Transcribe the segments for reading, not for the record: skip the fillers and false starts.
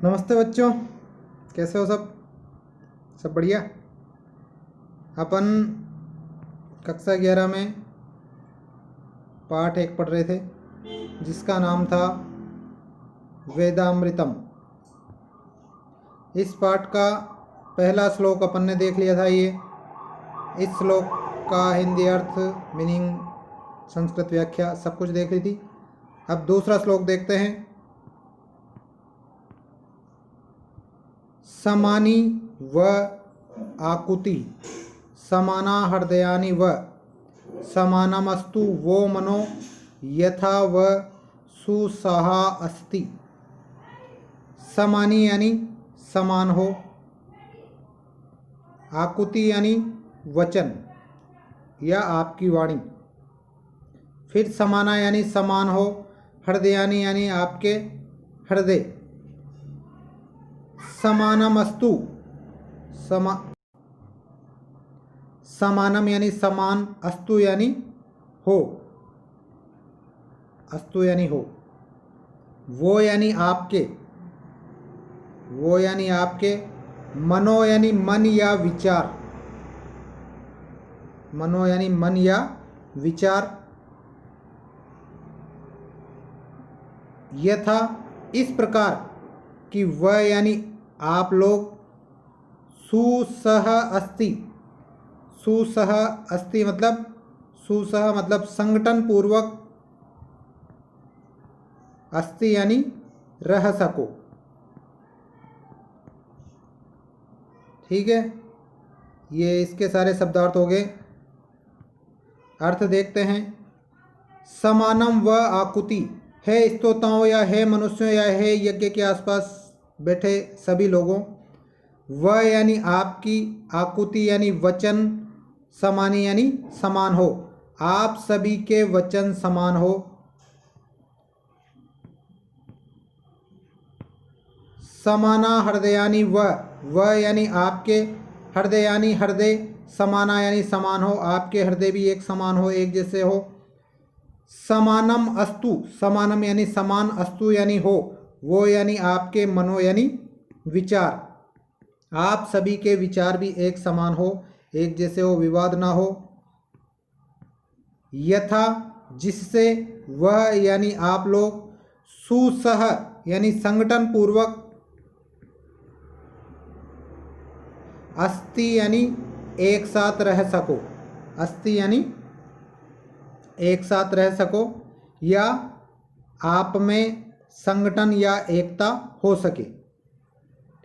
नमस्ते बच्चों, कैसे हो सब? सब बढ़िया। अपन कक्षा 11 में पाठ 1 पढ़ रहे थे जिसका नाम था वेदामृतम। इस पाठ का पहला श्लोक अपन ने देख लिया था। इस श्लोक का हिंदी अर्थ, मीनिंग, संस्कृत व्याख्या सब कुछ देख ली थी। अब दूसरा श्लोक देखते हैं। समानी व आकुति समाना हृदयानि व समानमस्तु वो मनो यथा व सुसहा अस्ति। समानी यानी समान हो, आकुति यानी वचन या आपकी वाणी, फिर समाना यानी समान हो, हृदयानि यानी आपके हृदय, समानमस्तु समानम यानी समान, अस्तु यानी हो, अस्तु यानी हो, वो यानी आपके, वो यानी आपके, मनो यानी मन या विचार, मनो यानी मन या विचार, यथा इस प्रकार कि वह यानी आप लोग, सुसह अस्ति, सुसह अस्ति मतलब, सुसह मतलब संगठन पूर्वक, अस्ति यानी रह सको। ठीक है, ये इसके सारे शब्दार्थ हो गए। अर्थ देखते हैं। समानम व आकुति, है स्तोताओं या है मनुष्यों या है यज्ञ के आसपास बैठे सभी लोगों, वह यानी आपकी, आकुति यानी वचन, समानी यानी समान हो, आप सभी के वचन समान हो। समाना हृदयानि वह यानी आपके, हृदयानि हृदय, समाना यानी समान हो, आपके हृदय भी एक समान हो, एक जैसे हो। समानम अस्तु, समानम यानी समान, अस्तु यानी हो, वो यानी आपके, मनो यानी विचार, आप सभी के विचार भी एक समान हो, एक जैसे हो, विवाद ना हो। यथा जिससे, वह यानी आप लोग, सुसह यानी संगठन पूर्वक, अस्ति यानी एक साथ रह सको, अस्ति यानी एक साथ रह सको, या आप में संगठन या एकता हो सके।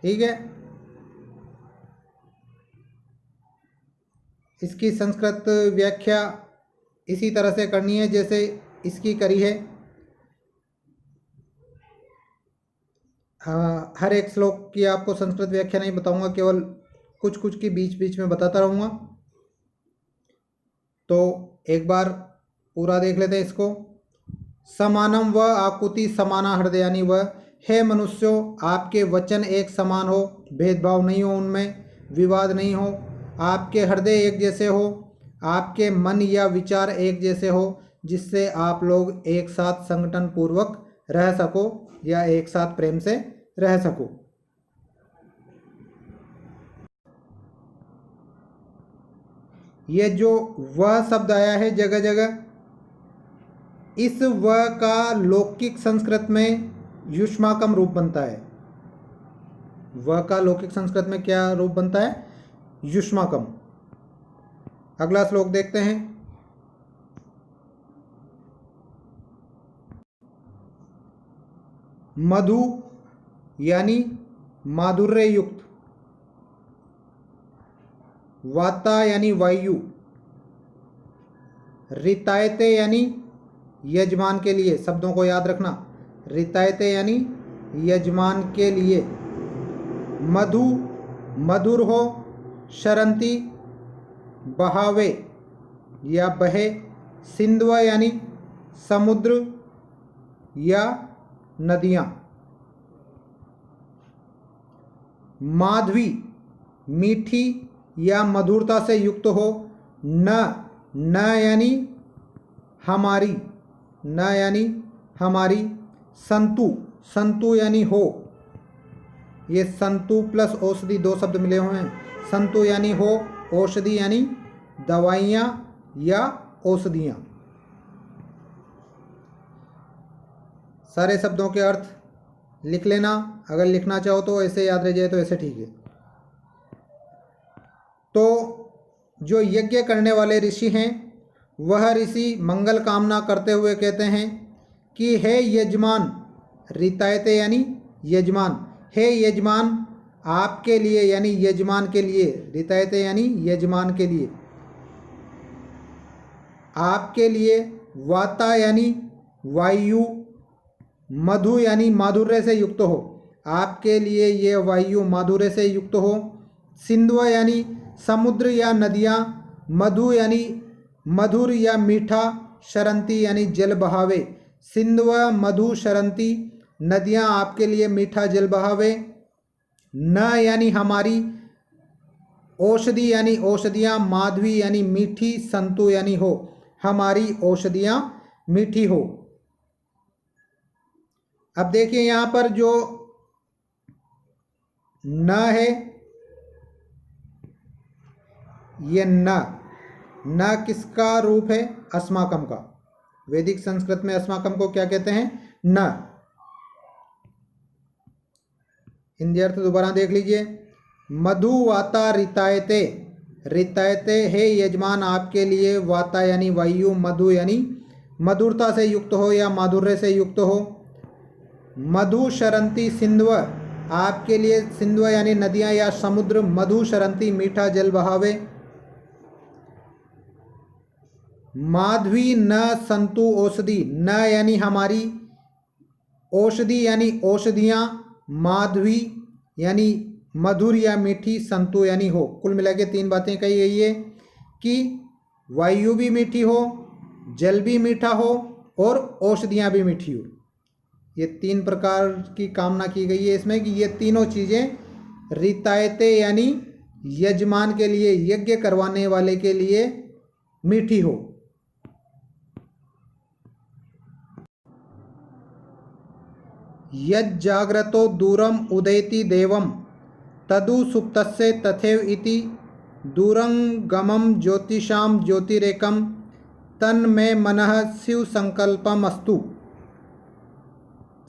ठीक है, इसकी संस्कृत व्याख्या इसी तरह से करनी है जैसे इसकी करी है। हर एक श्लोक की आपको संस्कृत व्याख्या नहीं बताऊंगा, केवल कुछ कुछ की बीच बीच में बताता रहूँगा। तो एक बार पूरा देख लेते हैं इसको। समानम व आकुति समाना हृदयानि व, हे मनुष्यों आपके वचन एक समान हो, भेदभाव नहीं हो उनमें, विवाद नहीं हो, आपके हृदय एक जैसे हो, आपके मन या विचार एक जैसे हो, जिससे आप लोग एक साथ संगठन पूर्वक रह सको या एक साथ प्रेम से रह सको। ये जो वह शब्द आया है जगह जगह, इस वह का लौकिक संस्कृत में युष्माकम रूप बनता है। वह का लौकिक संस्कृत में क्या रूप बनता है? युष्माकम। अगला श्लोक देखते हैं। मधु यानी माधुर्य युक्त, वाता यानी वायु, रितायते यानी यजमान के लिए, शब्दों को याद रखना, रितायते यानी यजमान के लिए, मधु मधुर हो, शरंती बहावे या बहे, सिंधव यानी समुद्र या नदियाँ, माधवी मीठी या मधुरता से युक्त हो, न यानी हमारी, न यानी हमारी, संतु, संतु यानी हो, ये संतु प्लस औषधि दो शब्द मिले हुए हैं। संतु यानी हो, औषधि यानी दवाइयाँ या औषधियाँ। सारे शब्दों के अर्थ लिख लेना, अगर लिखना चाहो तो, ऐसे याद रह जाए तो ऐसे ठीक है। तो जो यज्ञ करने वाले ऋषि हैं वह ऋषि मंगल कामना करते हुए कहते हैं कि हे यजमान, रितायते यानी यजमान, हे यजमान आपके लिए यानी यजमान के लिए, रितायते यानी यजमान के लिए, आपके लिए, वाता यानी वायु, मधु यानी माधुर्य से युक्त हो, आपके लिए ये वायु माधुर्य से युक्त हो, सिंधु यानी समुद्र या नदियाँ, मधु यानी मधुर या मीठा, शरंती यानी जल बहावे, सिंधु मधु शरंती नदियाँ आपके लिए मीठा जल बहावे, न यानी हमारी, औषधि यानी औषधियाँ, माधवी यानी मीठी, संतु यानी हो, हमारी औषधियाँ मीठी हो। अब देखिए यहाँ पर जो न है, ये न किसका रूप है? अस्माकम का। वैदिक संस्कृत में अस्माकम को क्या कहते हैं? न। हिंदी अर्थ दोबारा देख लीजिए। मधु वाता रितायते, रितायते हे यजमान आपके लिए, वाता यानी वायु, मधु यानी मधुरता से युक्त हो या माधुर्य से युक्त हो, मधु शरंती सिंधु आपके लिए, सिंधु यानी नदियाँ या समुद्र, मधु शरंती मीठा जल बहावे, माधवी न संतु औषधि, न यानी हमारी, औषधि यानी औषधियाँ, माधवी यानी मधुर या मीठी, संतु यानी हो। कुल मिला के 3 बातें कही गई है कि वायु भी मीठी हो, जल भी मीठा हो और औषधियाँ भी मीठी हो। ये 3 प्रकार की कामना की गई है इसमें कि ये तीनों चीज़ें रितायते यानी यजमान के लिए, यज्ञ करवाने वाले के लिए मीठी हो। यज्जाग्रतो दूरम उदयति देवम तदु सुप्तस्य तथैव इति दूरंगमं ज्योतिषां ज्योतिरेकं तन्मे मनः शिव संकल्पम अस्तु।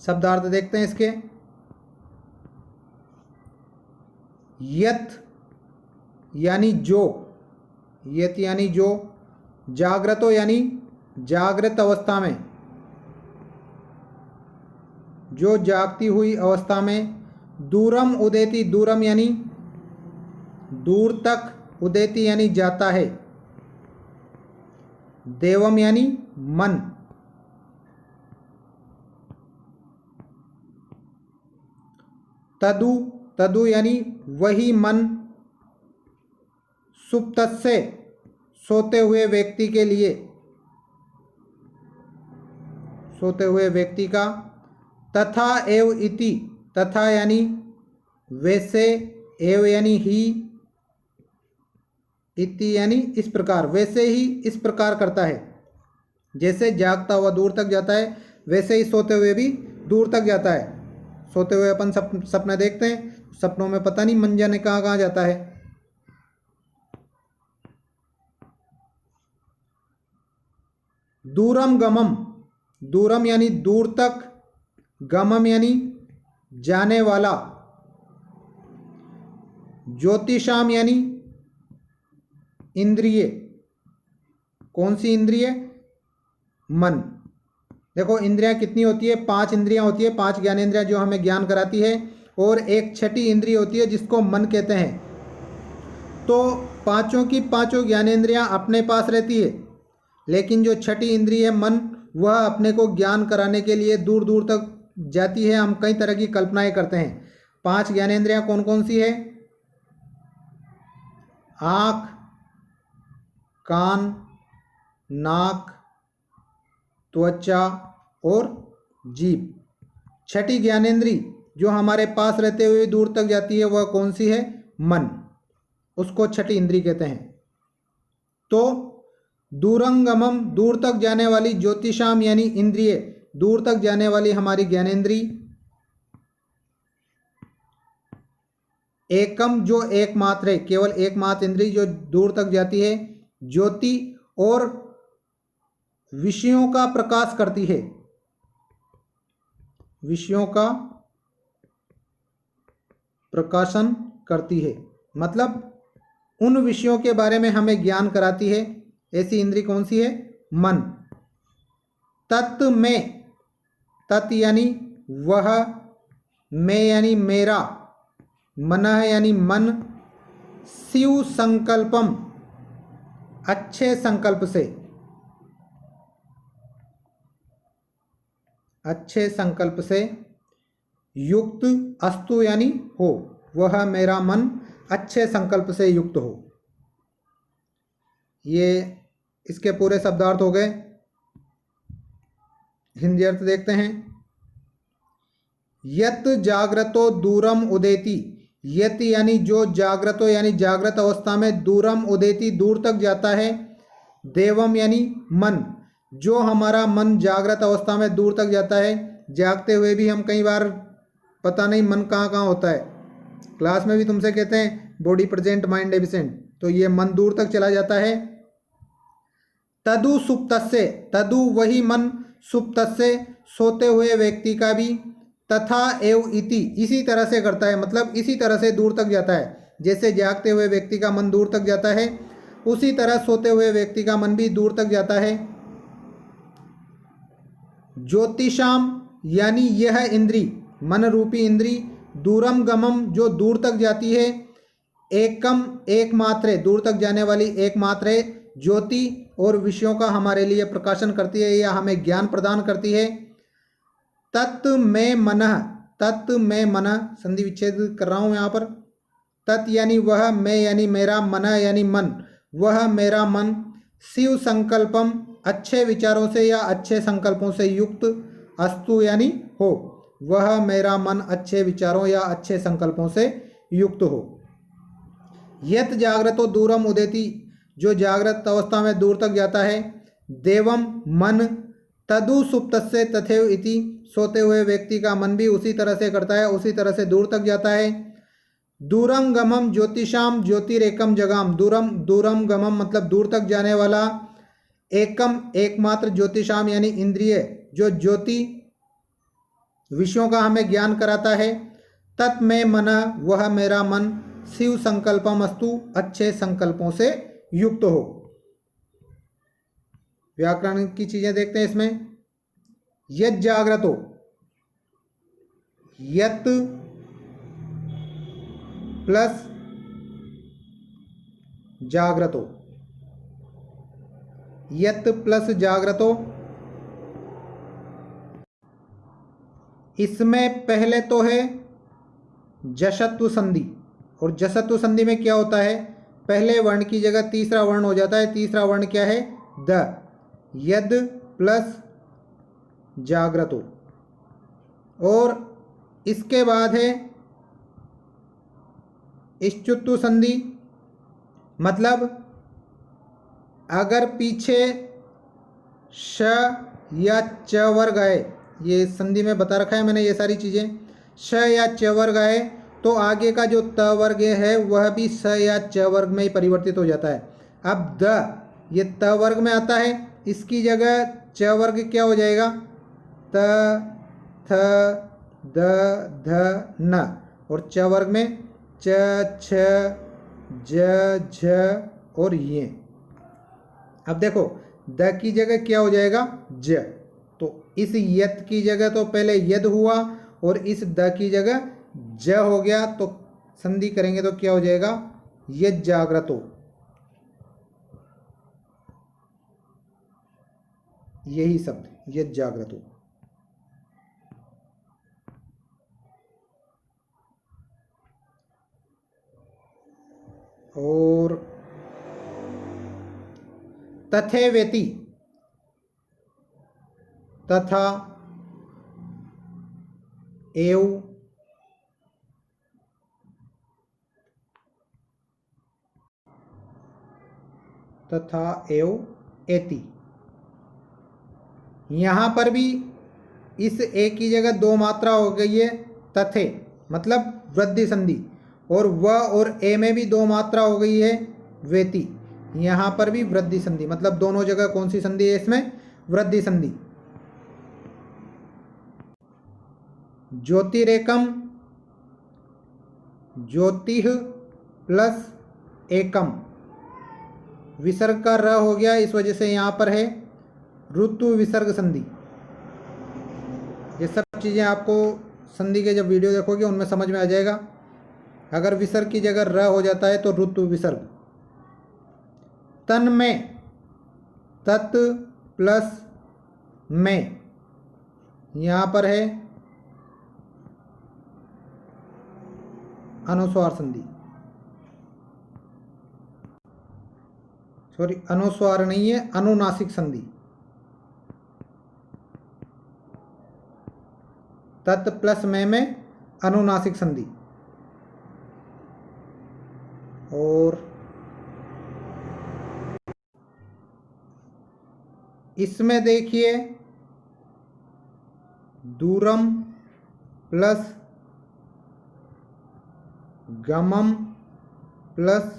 शब्दार्थ देखते हैं इसके। यत यानी जो, यत यानी जो, जाग्रतो यानी जागृत अवस्था में, जो जागती हुई अवस्था में, दूरम उदेति, दूरम यानी दूर तक, उदेति यानी जाता है, देवम यानी मन, तदु, तदु यानी वही मन, सुप्तस्य सोते हुए व्यक्ति के लिए, सोते हुए व्यक्ति का, तथा एव इति, तथा यानी वैसे, एव यानी ही, इति यानी इस प्रकार, वैसे ही इस प्रकार करता है। जैसे जागता हुआ दूर तक जाता है वैसे ही सोते हुए भी दूर तक जाता है। सोते हुए अपन सपने देखते हैं, सपनों में पता नहीं मन जाने कहाँ कहाँ जाता है। दूरम गमम, दूरम यानी दूर तक, गमम यानी जाने वाला, ज्योतिषाम यानी इंद्रिय, कौन सी इंद्रिय? मन। देखो इंद्रियां कितनी होती है? 5 इंद्रियां होती है, 5 ज्ञानेंद्रियां जो हमें ज्ञान कराती है, और एक छठी इंद्रिय होती है जिसको मन कहते हैं। तो पांचों की पांचों ज्ञानेंद्रियां अपने पास रहती है, लेकिन जो छठी इंद्रिय है मन, वह अपने को ज्ञान कराने के लिए दूर दूर तक जाती है। हम कई तरह की कल्पनाएं करते हैं। 5 ज्ञानेंद्रियां कौन कौन सी है? आँख, कान, नाक, त्वचा और जीभ। छठी ज्ञानेंद्री जो हमारे पास रहते हुए दूर तक जाती है वह कौन सी है? मन। उसको छठी इंद्री कहते हैं। तो दूरंगमम, दूर तक जाने वाली, ज्योतिषाम यानी इंद्रिय, दूर तक जाने वाली हमारी ज्ञानेंद्री, एकम जो एकमात्र है, केवल एकमात्र इंद्रिय जो दूर तक जाती है, ज्योति और विषयों का प्रकाश करती है, विषयों का प्रकाशन करती है, मतलब उन विषयों के बारे में हमें ज्ञान कराती है, ऐसी इंद्रिय कौन सी है? मन। तत् में, तत् यानी वह, मैं यानी मेरा, मनः यानी मन, शिव संकल्पम अच्छे संकल्प से, अच्छे संकल्प से युक्त, अस्तु यानी हो, वह मेरा मन अच्छे संकल्प से युक्त हो। ये इसके पूरे शब्दार्थ हो गए। हिंदी अर्थ देखते हैं। यत जाग्रतो दूरम उदेति, यत यानी जो, जाग्रतो यानी जागृत अवस्था में, दूरम उदेति दूर तक जाता है, देवम यानी मन, जो हमारा मन जागृत अवस्था में दूर तक जाता है। जागते हुए भी हम कई बार पता नहीं मन कहाँ कहाँ होता है। क्लास में भी तुमसे कहते हैं बॉडी प्रेजेंट माइंड एब्सेंट, तो ये मन दूर तक चला जाता है। तदु सुप्तस्य, तदु वही मन, सुप्तस्य सोते हुए व्यक्ति का भी, तथा एव इति इसी तरह से करता है, मतलब इसी तरह से दूर तक जाता है। जैसे जागते हुए व्यक्ति का मन दूर तक जाता है, उसी तरह सोते हुए व्यक्ति का मन भी दूर तक जाता है। ज्योतिषाम यानी यह इंद्री, मन रूपी इंद्री, दूरम गमम जो दूर तक जाती है, एकम एकमात्र, दूर तक जाने वाली एकमात्र, ज्योति और विषयों का हमारे लिए प्रकाशन करती है या हमें ज्ञान प्रदान करती है। तत् में मनः, तत् में मनः, संधि विच्छेद कर रहा हूँ यहाँ पर। तत् यानी वह, मैं यानी मेरा, मनः यानी मन, वह मेरा मन, शिव संकल्पम अच्छे विचारों से या अच्छे संकल्पों से युक्त, अस्तु यानी हो, वह मेरा मन अच्छे विचारों या अच्छे संकल्पों से युक्त हो। यत जागृतो दूरम उदेति जो जागृत अवस्था में दूर तक जाता है, देवम मन, तदु सुप्तस्य तथैव इति सोते हुए व्यक्ति का मन भी उसी तरह से करता है, उसी तरह से दूर तक जाता है। दूरम गमम ज्योतिषाम ज्योतिरेकम जगाम, दूरम, दूरम गमम मतलब दूर तक जाने वाला, एकम एकमात्र, ज्योतिषाम यानी इंद्रिय जो ज्योति विषयों का हमें ज्ञान कराता है। तत् में मन वह मेरा मन, शिव संकल्पम अस्तु अच्छे संकल्पों से युक्त हो। व्याकरण की चीजें देखते हैं इसमें। यत जाग्रतो, यत प्लस जाग्रतो, यत प्लस जाग्रतो, इसमें पहले तो है जशत्व संधि, और जशत्व संधि में क्या होता है, पहले वर्ण की जगह तीसरा वर्ण हो जाता है। तीसरा वर्ण क्या है? द। यद प्लस जाग्रतो, और इसके बाद है इश्चुत्व संधि, मतलब अगर पीछे श या च वर्ग आए, ये संधि में बता रखा है मैंने ये सारी चीज़ें, श या च वर्ग आए तो आगे का जो त वर्ग है वह भी स या च वर्ग में ही परिवर्तित हो जाता है। अब द ये त वर्ग में आता है, इसकी जगह च वर्ग क्या हो जाएगा? त, थ, द, ध, न, और च वर्ग में च, छ, ज, झ और ये। अब देखो द की जगह क्या हो जाएगा? ज। तो इस यत की जगह तो पहले यद हुआ और इस द की जगह ज हो गया, तो संधि करेंगे तो क्या हो जाएगा? यद जाग्रतो। यही शब्द यद जाग्रतो। और तथैवेति, तथा, एव, तथा एव एति। यहाँ पर भी इस ए की जगह दो मात्रा हो गई है तथे, मतलब वृद्धि संधि, और व और ए में भी दो मात्रा हो गई है वेति। यहाँ पर भी वृद्धि संधि, मतलब दोनों जगह कौन सी संधि है इसमें? वृद्धि संधि। ज्योतिरेकम, ज्योतिः प्लस एकम, विसर्ग का र हो गया, इस वजह से यहाँ पर है ऋतु विसर्ग संधि। ये सब चीज़ें आपको संधि के जब वीडियो देखोगे उनमें समझ में आ जाएगा। अगर विसर्ग की जगह र हो जाता है तो ऋतु विसर्ग। तन में, तत् प्लस में, यहाँ पर है अनुस्वार संधि, सॉरी अनुस्वार नहीं है, अनुनासिक संधि। तत् प्लस में अनुनासिक संधि। और इसमें देखिए दूरम प्लस गमम प्लस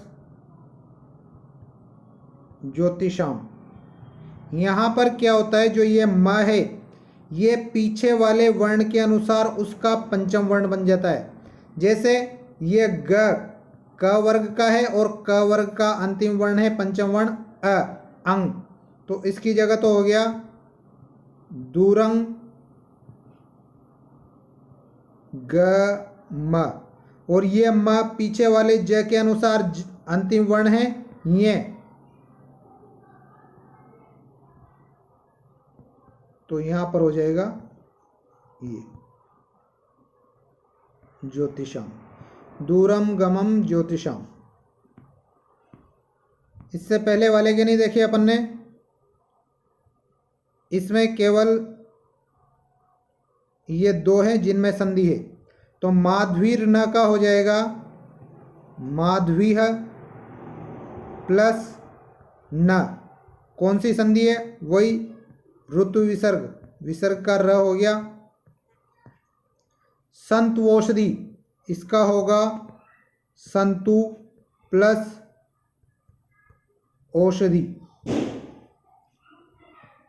ज्योतिषाम। यहाँ पर क्या होता है, जो ये म है ये पीछे वाले वर्ण के अनुसार उसका पंचम वर्ण बन जाता है। जैसे ये ग क वर्ग का है और क वर्ग का अंतिम वर्ण है पंचम वर्ण अ, अंग, तो इसकी जगह तो हो गया दूरंग ग म। और ये म पीछे वाले ज के अनुसार अंतिम वर्ण है ये, तो यहाँ पर हो जाएगा ये ज्योतिषाम, दूरम गमम ज्योतिषाम। इससे पहले वाले के नहीं देखे अपन ने, इसमें केवल ये दो हैं जिनमें संधि है। तो माध्वीर न का हो जाएगा माध्वीह प्लस न, कौन सी संधि है? वही ऋतु विसर्ग, विसर्ग का र हो गया। संतुओषधि, इसका होगा संतु प्लस औषधि।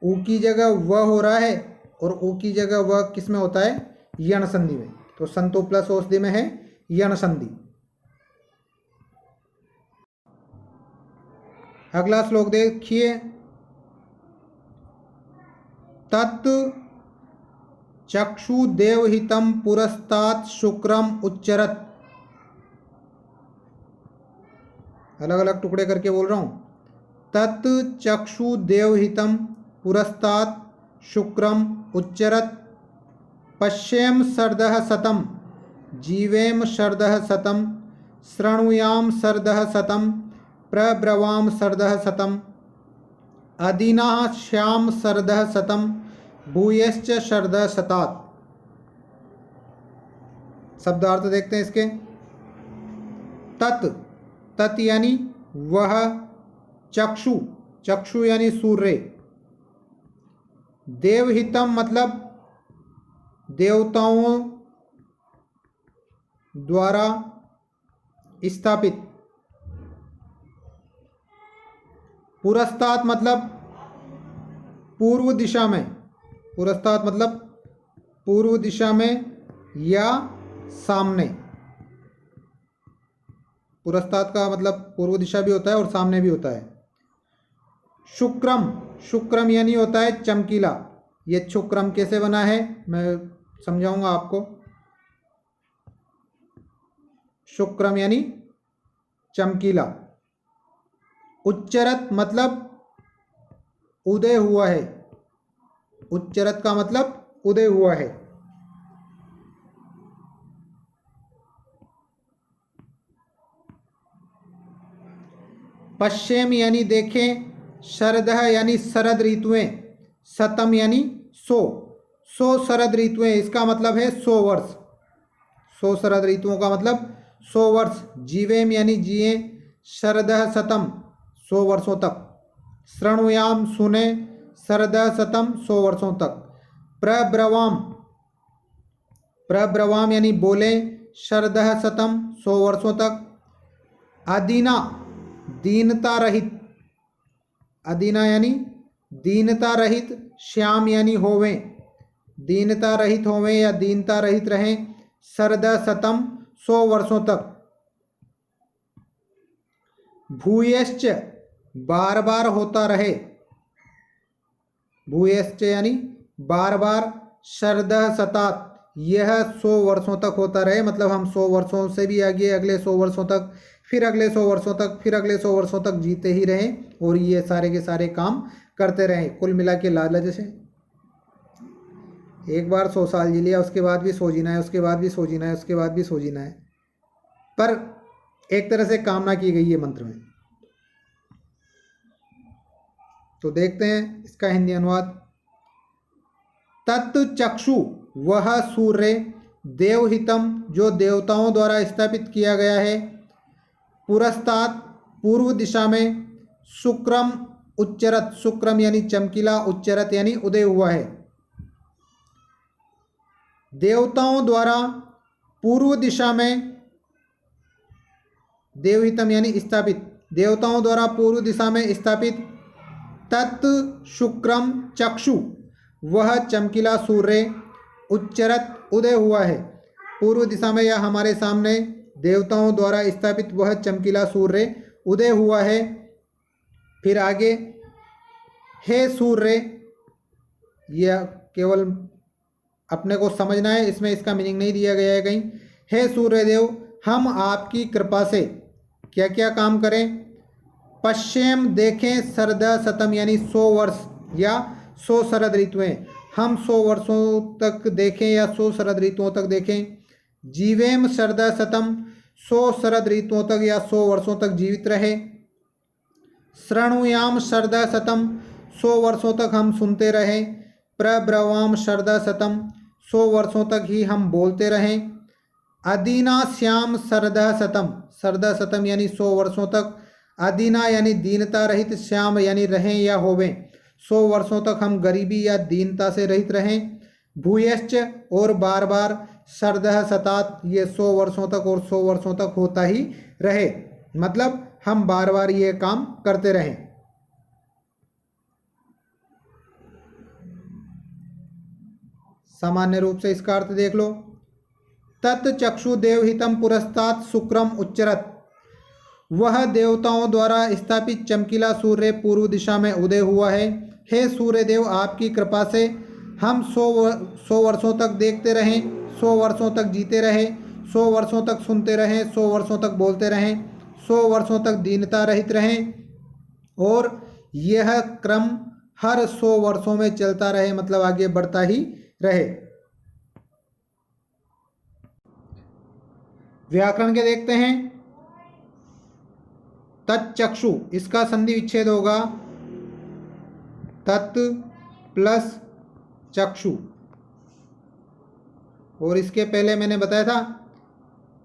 ऊ की जगह व हो रहा है और ऊ की जगह व किस में होता है? यण संधि में। तो संतु प्लस औषधि में है यण संधि। अगला श्लोक देखिए, तत् चक्षु देवहितम पुरस्तात् शुक्रम उच्चरत। अलग अलग टुकड़े करके बोल रहा हूं। तत् चक्षु देवहितम पुरस्तात् शुक्रम उच्चरत। पश्येम शरदः शतम जीवेम शरदः शतम शृणुयाम शरदः शतम प्रब्रवाम शरदः शतम अदीनाः श्याम शरदः शतम भूयश्च शरदः शतात्। शब्दार्थ देखते हैं इसके। तत्, तत् यानी वह, चक्षु, चक्षु यानी सूर्य, देवहितम मतलब देवताओं द्वारा स्थापित, पुरस्तात् मतलब पूर्व दिशा में, पुरस्तात् मतलब पूर्व दिशा में या सामने। पुरस्तात् का मतलब पूर्व दिशा भी होता है और सामने भी होता है। शुक्रम, शुक्रम यानी होता है चमकीला। ये शुक्रम कैसे बना है मैं समझाऊंगा आपको। शुक्रम यानी चमकीला। उच्चरत मतलब उदय हुआ है, उच्चरत का मतलब उदय हुआ है। पश्चिम यानी देखें, शरदः यानी शरद ऋतुएं, शतम यानी 100 शरद ऋतुएं, इसका मतलब है 100 वर्ष। 100 शरद ऋतुओं का मतलब 100 वर्ष। जीवेम यानी जिए, शरदः शतम 100 वर्षों तक। शृणुयाम सुने, शरदः शतम 100 वर्षों तक। प्रब्रवाम, प्रब्रवाम यानी बोले, शरदः शतम 100 वर्षों तक। अदीना दीनता रहित, अदीना यानी दीनता रहित, श्याम यानी होवें, दीनता रहित होवें या दीनता रहित रहें, शरदः शतम 100 वर्षों तक। भूयश्च बार बार होता रहे, भूयश्च यानी बार बार, शरदः शतात यह 100 वर्षों तक होता रहे, मतलब हम 100 वर्षों से भी आगे अगले 100 वर्षों तक, फिर अगले 100 वर्षों तक, फिर अगले 100 वर्षों तक जीते ही रहें और ये सारे के सारे काम करते रहें। कुल मिला के लालच से एक बार 100 साल जी लिया, उसके बाद भी 100 जीना है, उसके बाद भी 100 जीना है, उसके बाद भी 100 जीना है, पर एक तरह से कामना की गई है मंत्र में। तो देखते हैं इसका हिंदी अनुवाद। तत्चक्षु वह सूर्य, देवहितम जो देवताओं द्वारा स्थापित किया गया है, पुरस्तात् पूर्व दिशा में, शुक्रम उच्चरत, शुक्रम यानी चमकीला, उच्चरत यानी उदय हुआ है। देवताओं द्वारा पूर्व दिशा में, देवहितम यानी स्थापित, देवताओं द्वारा पूर्व दिशा में स्थापित, तत् शुक्रम चक्षु वह चमकीला सूर्य, उच्चरत उदय हुआ है। पूर्व दिशा में या हमारे सामने देवताओं द्वारा स्थापित वह चमकीला सूर्य उदय हुआ है। फिर आगे, हे सूर्य, यह केवल अपने को समझना है, इसमें इसका मीनिंग नहीं दिया गया है कहीं। हे सूर्यदेव, हम आपकी कृपा से क्या क्या काम करें? पश्चिम देखें, शरदः शतम यानी 100 वर्ष या 100 शरद ऋतुएं, हम 100 वर्षों तक देखें या 100 शरद ऋतुओं तक देखें। जीवेम शरदः शतम, 100 शरद ऋतुओं तक या 100 वर्षों तक जीवित रहे। शृणुयाम शरदः शतम, 100 वर्षों तक हम सुनते रहें। प्रब्रवाम शरदः शतम, 100 वर्षों तक ही हम बोलते रहें। अदीना श्याम शरदः शतम, शरदः शतम यानी 100 वर्षों तक, अदीना यानी दीनता रहित, श्याम यानी रहें या होवें, 100 वर्षों तक हम गरीबी या दीनता से रहित रहें। भूयश्च और बार बार, शरदः शतात ये 100 वर्षों तक और 100 वर्षों तक होता ही रहे, मतलब हम बार बार ये काम करते रहें। सामान्य रूप से इसका अर्थ देख लो। तत्चक्षु देवहितम पुरस्तात् शुक्रम उच्चरत, वह देवताओं द्वारा स्थापित चमकीला सूर्य पूर्व दिशा में उदय हुआ है। हे सूर्यदेव, आपकी कृपा से हम 100 वर्षों तक देखते रहें, 100 वर्षों तक जीते रहें, 100 वर्षों तक सुनते रहें, 100 वर्षों तक बोलते रहें, 100 वर्षों तक दीनता रहित रहें, और यह क्रम हर 100 वर्षों में चलता रहे, मतलब आगे बढ़ता ही रहे। व्याकरण के देखते हैं। तत्चक्षु, इसका संधि विच्छेद होगा तत् प्लस चक्षु, और इसके पहले मैंने बताया था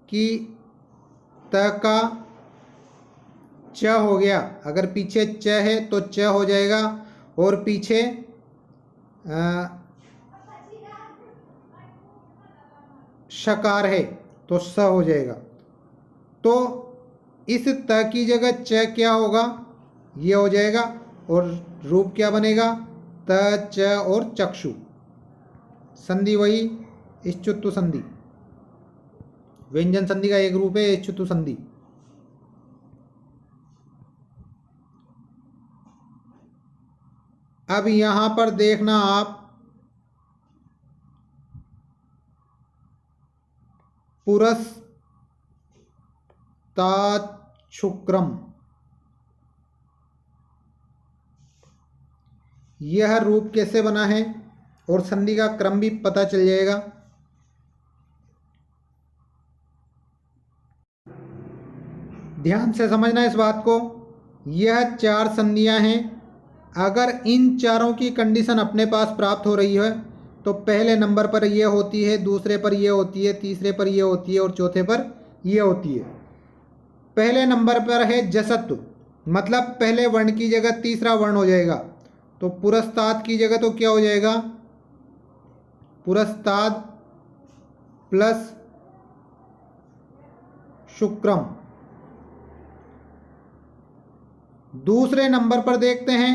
कि त का च हो गया, अगर पीछे च है तो च हो जाएगा, और पीछे शकार है तो स हो जाएगा। तो इस त की जगह च क्या होगा, ये हो जाएगा, और रूप क्या बनेगा, त च और चक्षु, संधि वही इच्छुत्तु संधि, व्यंजन संधि का एक रूप है इच्छुत्तु संधि। अब यहां पर देखना आप, पुरस्तात् शुक्रम, यह रूप कैसे बना है और संधि का क्रम भी पता चल जाएगा। ध्यान से समझना इस बात को। यह 4 संधियां हैं, अगर इन चारों की कंडीशन अपने पास प्राप्त हो रही है तो पहले नंबर पर यह होती है, दूसरे पर यह होती है, तीसरे पर यह होती है और चौथे पर यह होती है। पहले नंबर पर है जसत्व, मतलब पहले वर्ण की जगह तीसरा वर्ण हो जाएगा, तो पुरस्ताद की जगह तो क्या हो जाएगा, पुरस्ताद प्लस शुक्रम। दूसरे नंबर पर देखते हैं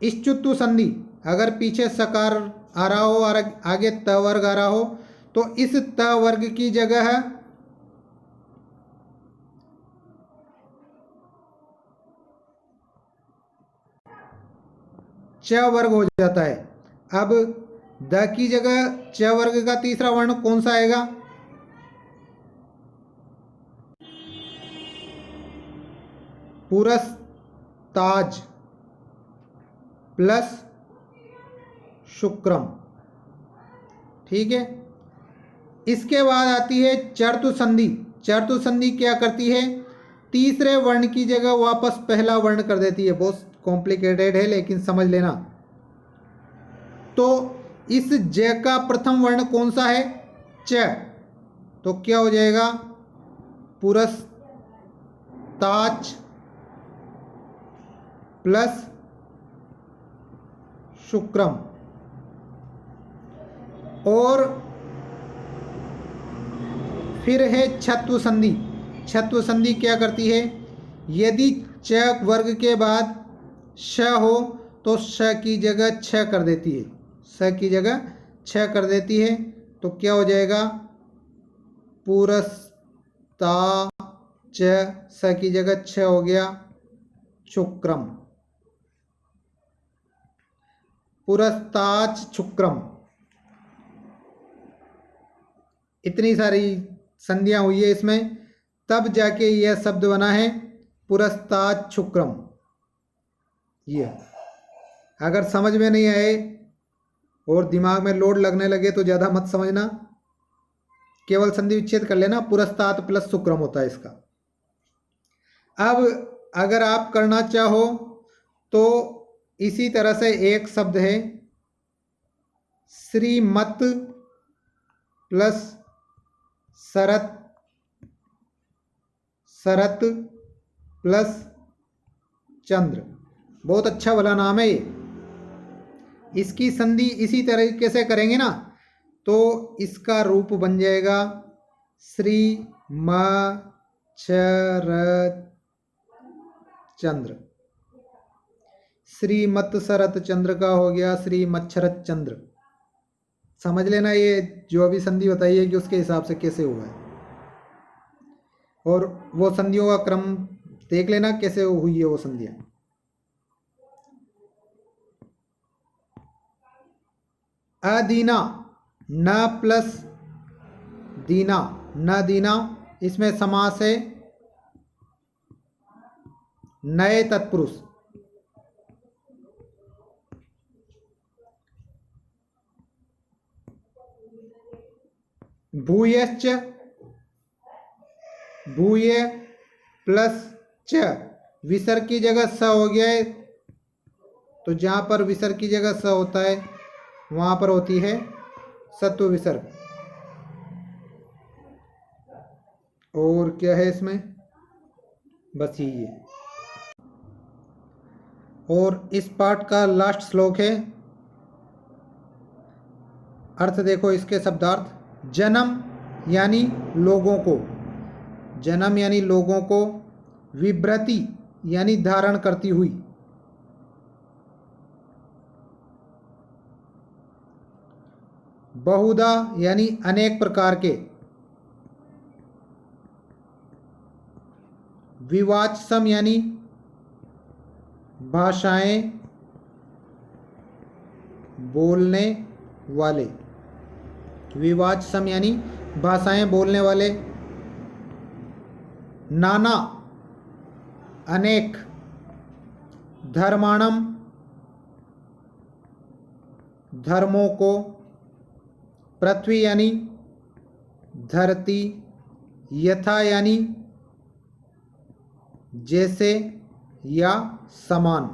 इश्चुत्तु संधि। अगर पीछे सकार आ रहा हो और आगे त वर्ग आ रहा हो तो इस त वर्ग की जगह च वर्ग हो जाता है। अब द की जगह च वर्ग का तीसरा वर्ण कौन सा आएगा? पुरस्ताज प्लस शुक्रम। ठीक है। इसके बाद आती है चर्तु संधि। चर्तु संधि क्या करती है? तीसरे वर्ण की जगह वापस पहला वर्ण कर देती है। बहुत कॉम्प्लिकेटेड है लेकिन समझ लेना। तो इस ज का प्रथम वर्ण कौन सा है? च। तो क्या हो जाएगा? पुरस्ताच प्लस शुक्रम। और फिर है छत्व संधि। छत्व संधि क्या करती है? यदि च वर्ग के बाद श हो तो श की जगह छ कर देती है। स की जगह छ कर देती है। तो क्या हो जाएगा? पुरस्ता च, स की जगह छ हो गया, शुक्रम। पुरस्ताच शुक्रम। इतनी सारी संधियां हुई है इसमें, तब जाके यह शब्द बना है पुरस्ताच शुक्रम। ये अगर समझ में नहीं आए और दिमाग में लोड लगने लगे तो ज़्यादा मत समझना, केवल संधि विच्छेद कर लेना। पुरस्तात प्लस शुक्रम होता है इसका। अब अगर आप करना चाहो तो इसी तरह से एक शब्द है श्रीमत प्लस शरत, शरत प्लस चंद्र। बहुत अच्छा वाला नाम है ये। इसकी संधि इसी तरीके से करेंगे ना तो इसका रूप बन जाएगा श्री म शरत चंद्र। श्रीमत शरत चंद्र का हो गया श्री मच्छरत चंद्र। समझ लेना, ये जो अभी संधि बताइए कि उसके हिसाब से कैसे हुआ है, और वो संधियों का क्रम देख लेना कैसे हुई है वो संधियां। अदीना, न प्लस दीना, न दीना, इसमें समास है नए तत्पुरुष। भूयश्च, भूय प्लस च, विसर्ग की जगह स हो गया है। तो जहां पर विसर्ग की जगह स होता है वहां पर होती है सत्व विसर्ग। और क्या है इसमें? बस यही है। और इस पाठ का लास्ट श्लोक है। अर्थ देखो इसके शब्दार्थ। जन्म यानी लोगों को, जन्म यानी लोगों को, विभ्रति यानी धारण करती हुई, बहुधा यानी अनेक प्रकार के, विवाचसम यानी भाषाएं बोलने वाले, विवाचसम यानी भाषाएं बोलने वाले, नाना अनेक, धर्माणम धर्मों को, पृथ्वी यानी धरती, यथा यानी जैसे या समान,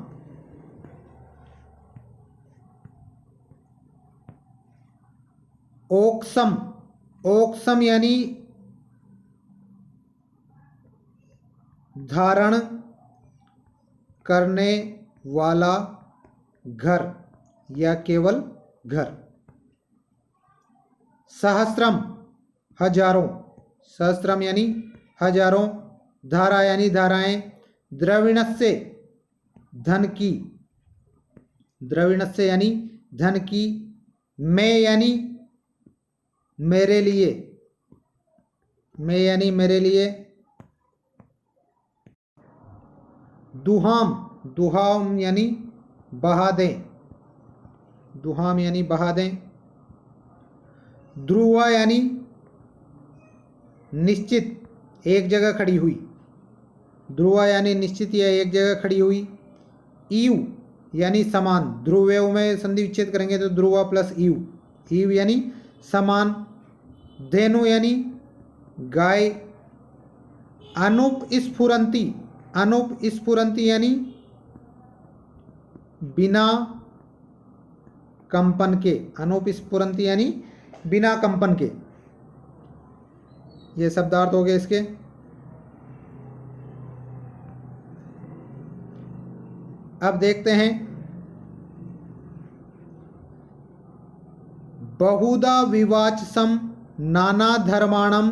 ओक्सम, ओक्सम यानी धारण करने वाला घर या केवल घर, सहस्रम हजारों, सहस्त्रम यानी हजारों, धारा यानी धाराएं, द्रविणस्य धन की, द्रविणस्य यानी धन की, मैं यानी मेरे लिए, मैं यानी मेरे लिए, दुहाम, दुहाम यानी बहा दें, दुहाम यानी बहा दें, ध्रुवा यानी निश्चित एक जगह खड़ी हुई, ध्रुवा यानी निश्चित या एक जगह खड़ी हुई, ईव यानी समान, ध्रुव में संधि विच्छेद करेंगे तो ध्रुवा प्लस ईव, ईव यानी समान, धेनु यानी गाय, अनुप स्फुरंती, अनुप स्फुरंती यानी बिना कंपन के, अनुप स्फुरंती यानी बिना कंपन के। ये शब्दार्थ हो गए इसके। अब देखते हैं बहुधा विवाचसम नाना धर्माणम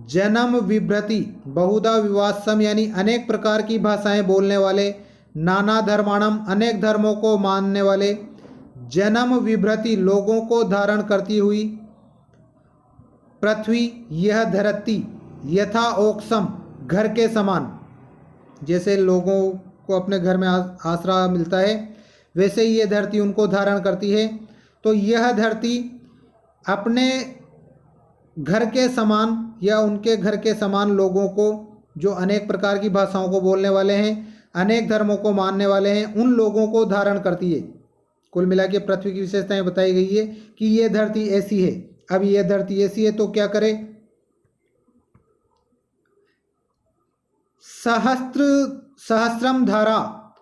जन्म विभ्रति, बहुधा विवाचसम यानी अनेक प्रकार की भाषाएं बोलने वाले, नाना धर्माणम अनेक धर्मों को मानने वाले, जन्म विभ्रति लोगों को धारण करती हुई, पृथ्वी यह धरती, यथा ओक्सम घर के समान, जैसे लोगों को अपने घर में आसरा मिलता है वैसे ही ये धरती उनको धारण करती है। तो यह धरती अपने घर के समान या उनके घर के समान लोगों को, जो अनेक प्रकार की भाषाओं को बोलने वाले हैं, अनेक धर्मों को मानने वाले हैं, उन लोगों को धारण करती है। कुल मिला के पृथ्वी की विशेषताएं बताई गई है कि ये धरती ऐसी है। अब ये धरती ऐसी है तो क्या करे, सहस्त्रम धारा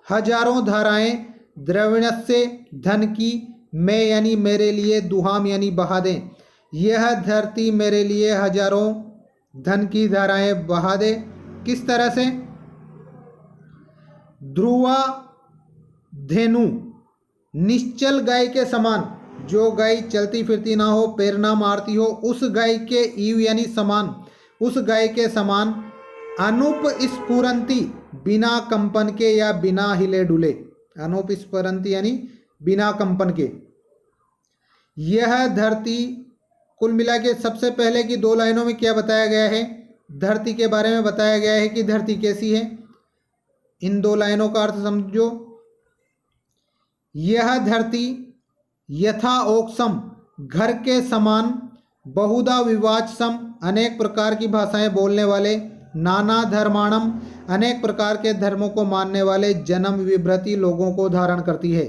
हजारों धाराएं, द्रविणस्य धन की, मैं यानी मेरे लिए, दुहाम यानी बहा दें, यह धरती मेरे लिए हजारों धन की धाराएं बहा दे। किस तरह से, ध्रुवा धेनु निश्चल गाय के समान, जो गाय चलती फिरती ना हो, पैर ना मारती हो, उस गाय के ईव यानी समान, उस गाय के समान, अनुप स्फुरंती बिना कंपन के या बिना हिले डुले, अनुप स्फुरंती यानी बिना कंपन के। यह धरती, कुल मिला के सबसे पहले की दो लाइनों में क्या बताया गया है, धरती के बारे में बताया गया है कि धरती कैसी है। इन दो लाइनों का अर्थ समझो। यह धरती यथा ओक्सम घर के समान, बहुधा विवाचसम अनेक प्रकार की भाषाएं बोलने वाले, नाना धर्माणम अनेक प्रकार के धर्मों को मानने वाले, जन्म विभ्रति लोगों को धारण करती है।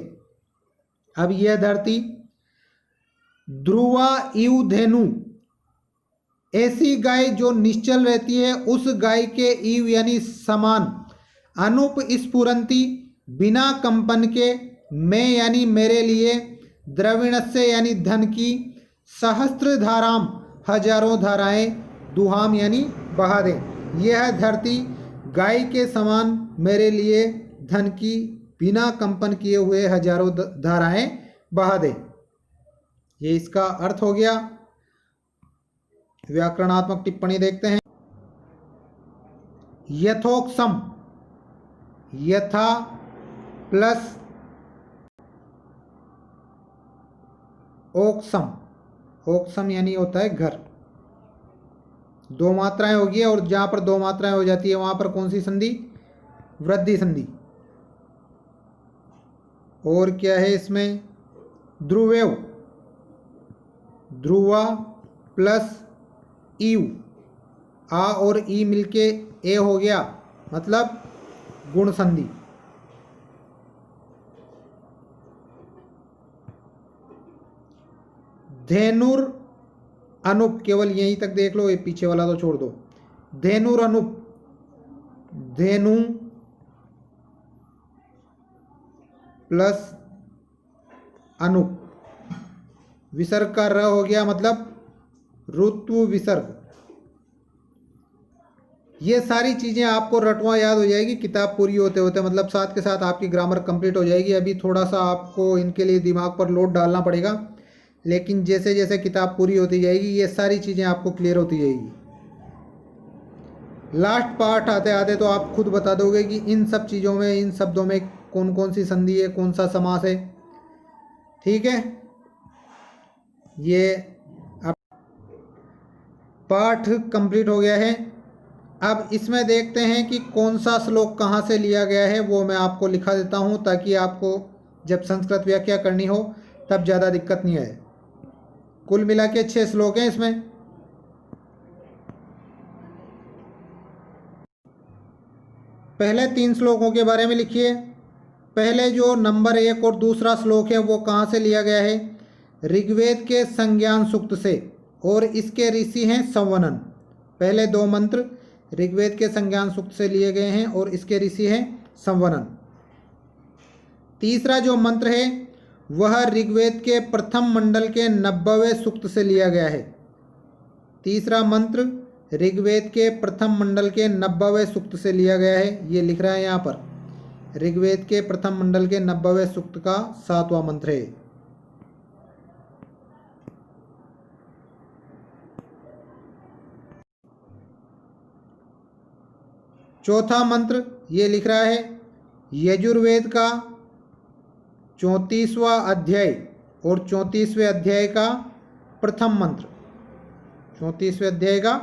अब यह धरती ध्रुवा इव धेनु, ऐसी गाय जो निश्चल रहती है, उस गाय के ईव यानी समान, अनुप स्फुरंती बिना कंपन के, मैं यानी मेरे लिए, द्रविणस्य यानी धन की, सहस्त्र धाराम हजारों धाराएं, दुहाम यानी बहा दें। यह धरती गाय के समान मेरे लिए धन की, बिना कंपन किए हुए हजारों धाराएं बहा दे। ये इसका अर्थ हो गया। व्याकरणात्मक टिप्पणी देखते हैं। यथोक्सम, यथा प्लस ओक्सम, ओक्सम यानी होता है घर, दो मात्राएं होगी और जहां पर दो मात्राएं हो जाती है वहां पर कौन सी संधि, वृद्धि संधि। और क्या है इसमें, ध्रुवेव, ध्रुवा प्लस ईव, आ और ई मिलके ए हो गया, मतलब गुण संधि। धेनुर अनुप, केवल यहीं तक देख लो, ये पीछे वाला तो छोड़ दो। धेनुर अनुप, धेनु प्लस अनुप, विसर्ग का र हो गया, मतलब ऋतु विसर्ग। ये सारी चीज़ें आपको रटवा याद हो जाएगी किताब पूरी होते होते, मतलब साथ के साथ आपकी ग्रामर कंप्लीट हो जाएगी। अभी थोड़ा सा आपको इनके लिए दिमाग पर लोड डालना पड़ेगा। लेकिन जैसे जैसे किताब पूरी होती जाएगी ये सारी चीज़ें आपको क्लियर होती जाएगी। लास्ट पार्ट आते आते तो आप खुद बता दोगे कि इन सब चीज़ों में, इन शब्दों में कौन कौन सी संधि है, कौन सा समास है। ठीक है, ये अब पाठ कंप्लीट हो गया है। अब इसमें देखते हैं कि कौन सा श्लोक कहाँ से लिया गया है, वो मैं आपको लिखा देता हूँ ताकि आपको जब संस्कृत व्याख्या करनी हो तब ज़्यादा दिक्कत नहीं आए। कुल मिला के 6 श्लोक हैं इसमें। पहले 3 श्लोकों के बारे में लिखिए। पहले जो नंबर 1 और दूसरा श्लोक है वो कहाँ से लिया गया है? ऋग्वेद के संज्ञान सूक्त से, और इसके ऋषि हैं संवनन। पहले 2 मंत्र ऋग्वेद के संज्ञान सूक्त से लिए गए हैं और इसके ऋषि हैं संवनन। तीसरा जो मंत्र है वह ऋग्वेद के प्रथम मंडल के 90वें सूक्त से लिया गया है। तीसरा मंत्र ऋग्वेद के प्रथम मंडल के 90वें सूक्त से लिया गया है। ये लिख रहा है यहाँ पर, ऋग्वेद के प्रथम मंडल के 90वें सूक्त का 7वां मंत्र है। चौथा मंत्र ये लिख रहा है यजुर्वेद का 34वां अध्याय और 34वें अध्याय का प्रथम मंत्र। 34वें अध्याय का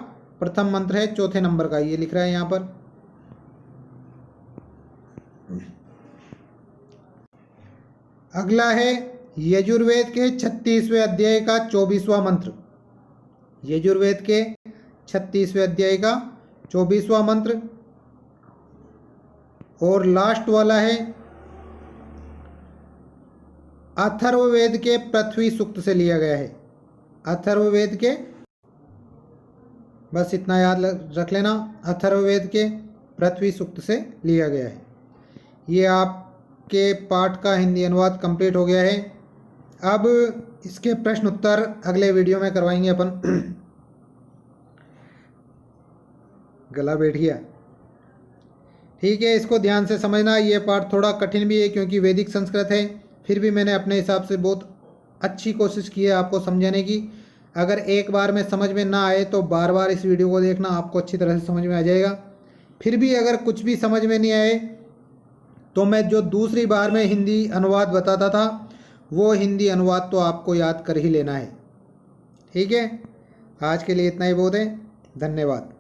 प्रथम मंत्र है, चौथे नंबर का, ये लिख रहा है यहाँ पर। अगला है यजुर्वेद के 36वें अध्याय का 24वां मंत्र। यजुर्वेद के 36वें अध्याय का 24वां मंत्र। और लास्ट वाला है अथर्ववेद के पृथ्वी सूक्त से लिया गया है। अथर्ववेद के, बस इतना याद रख लेना, अथर्ववेद के पृथ्वी सूक्त से लिया गया है। ये आपके पाठ का हिंदी अनुवाद कंप्लीट हो गया है। अब इसके प्रश्न उत्तर अगले वीडियो में करवाएंगे अपन। गला बैठ गया। ठीक है, इसको ध्यान से समझना। ये पाठ थोड़ा कठिन भी है क्योंकि वैदिक संस्कृत है, फिर भी मैंने अपने हिसाब से बहुत अच्छी कोशिश की है आपको समझाने की। अगर एक बार में समझ में ना आए तो बार बार इस वीडियो को देखना, आपको अच्छी तरह से समझ में आ जाएगा। फिर भी अगर कुछ भी समझ में नहीं आए तो मैं जो दूसरी बार में हिंदी अनुवाद बताता था वो हिंदी अनुवाद तो आपको याद कर ही लेना है। ठीक है, आज के लिए इतना ही बहुत है। धन्यवाद।